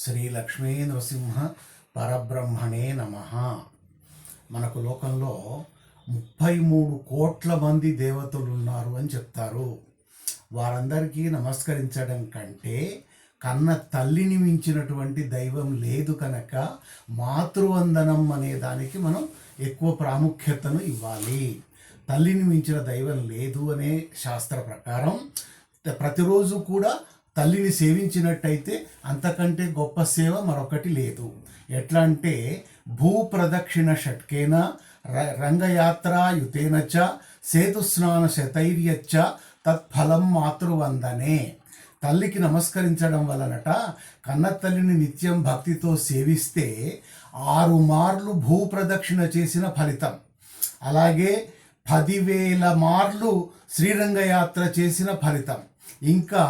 శ్రీ లక్ష్మీ నృసింహ పరబ్రహ్మణే నమ. మనకు లోకంలో 33 కోట్ల మంది దేవతలు ఉన్నారు అని చెప్తారు. వారందరికీ నమస్కరించడం కంటే కన్న తల్లిని మించినటువంటి దైవం లేదు కనుక మాతృవందనం అనే దానికి మనం ఎక్కువ ప్రాముఖ్యతను ఇవ్వాలి. తల్లిని మించిన దైవం లేదు అనే శాస్త్ర ప్రకారం ప్రతిరోజు కూడా తల్లిని సేవించినట్టయితే అంతకంటే గొప్ప సేవ మరొకటి లేదు. ఎట్లా అంటే భూప్రదక్షిణ షట్కేన రంగయాత్రాయుతేన చ సేతుస్నాన శతైర్యచ్చ తత్ఫలం మాతృవందనే. తల్లికి నమస్కరించడం వలనట కన్న తల్లిని నిత్యం భక్తితో సేవిస్తే 6 మార్లు భూప్రదక్షిణ చేసిన ఫలితం, అలాగే 10,000 మార్లు శ్రీరంగయాత్ర చేసిన ఫలితం, ఇంకా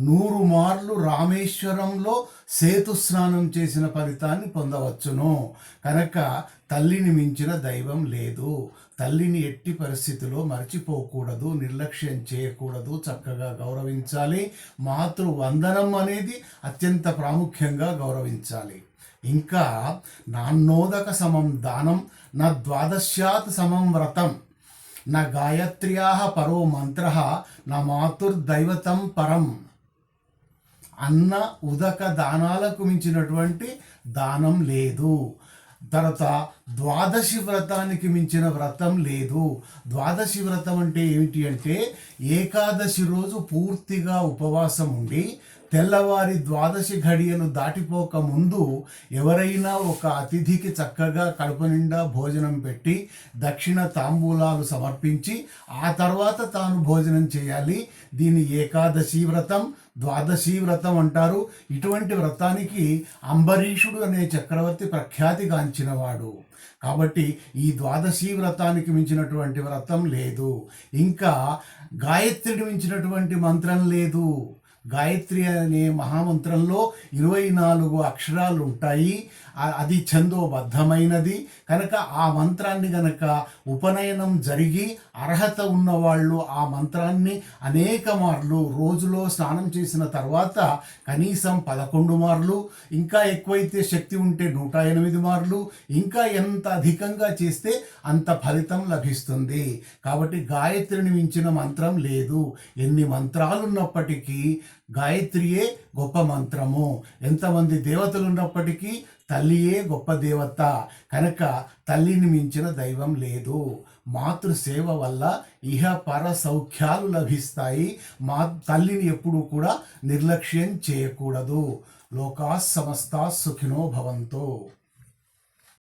100 మార్లు రామేశ్వరంలో సేతు స్నానం చేసిన ఫలితాన్ని పొందవచ్చును. కనుక తల్లిని మించిన దైవం లేదు. తల్లిని ఎట్టి పరిస్థితిలో మర్చిపోకూడదు, నిర్లక్ష్యం చేయకూడదు, చక్కగా గౌరవించాలి. మాతృవందనం అనేది అత్యంత ప్రాముఖ్యంగా గౌరవించాలి. ఇంకా నాన్నోదక సమం దానం నా ద్వాదశ్యాత్ సమం వ్రతం నా గాయత్ర్యా పరో మంత్ర నా మాతృదైవతం పరం. అన్న ఉదక దానాలకు మించినటువంటి దానం లేదు. తర్వాత ద్వాదశి వ్రతానికి మించిన వ్రతం లేదు. ద్వాదశి వ్రతం అంటే ఏమిటి అంటే ఏకాదశి రోజు పూర్తిగా ఉపవాసం ఉండి తెల్లవారి ద్వాదశి ఘడియలు దాటిపోక ముందు ఎవరైనా ఒక అతిథికి చక్కగా కడుపు నిండా భోజనం పెట్టి దక్షిణ తాంబూలాలు సమర్పించి ఆ తర్వాత తాను భోజనం చేయాలి. దీన్ని ఏకాదశి వ్రతం, ద్వాదశి వ్రతం అంటారు. ఇటువంటి వ్రతానికి అంబరీషుడు అనే చక్రవర్తి ప్రఖ్యాతిగాంచినవాడు. కాబట్టి ఈ ద్వాదశి వ్రతానికి మించినటువంటి వ్రతం లేదు. ఇంకా గాయత్రిని మించినటువంటి మంత్రం లేదు. గాయత్రి అనే మహామంత్రంలో 24 అక్షరాలు ఉంటాయి. అది ఛందోబద్ధమైనది కనుక ఆ మంత్రాన్ని గనక ఉపనయనం జరిగి అర్హత ఉన్నవాళ్ళు ఆ మంత్రాన్ని అనేక మార్లు రోజులో స్నానం చేసిన తర్వాత కనీసం 11 మార్లు, ఇంకా ఎక్కువైతే శక్తి ఉంటే 108 మార్లు, ఇంకా ఎంత అధికంగా చేస్తే అంత ఫలితం లభిస్తుంది. కాబట్టి గాయత్రిని మించిన మంత్రం లేదు. ఎన్ని మంత్రాలు ఉన్నప్పటికీ గాయత్రియే గొప్ప మంత్రము. ఎంతమంది దేవతలు ఉన్నప్పటికీ తల్లియే గొప్ప దేవత. కనుక తల్లిని మించిన దైవం లేదు. మాతృసేవ వల్ల ఇహ పర సౌఖ్యాలు లభిస్తాయి. తల్లిని ఎప్పుడూ కూడా నిర్లక్ష్యం చేయకూడదు. లోకా సమస్తా సుఖినో భవంతు.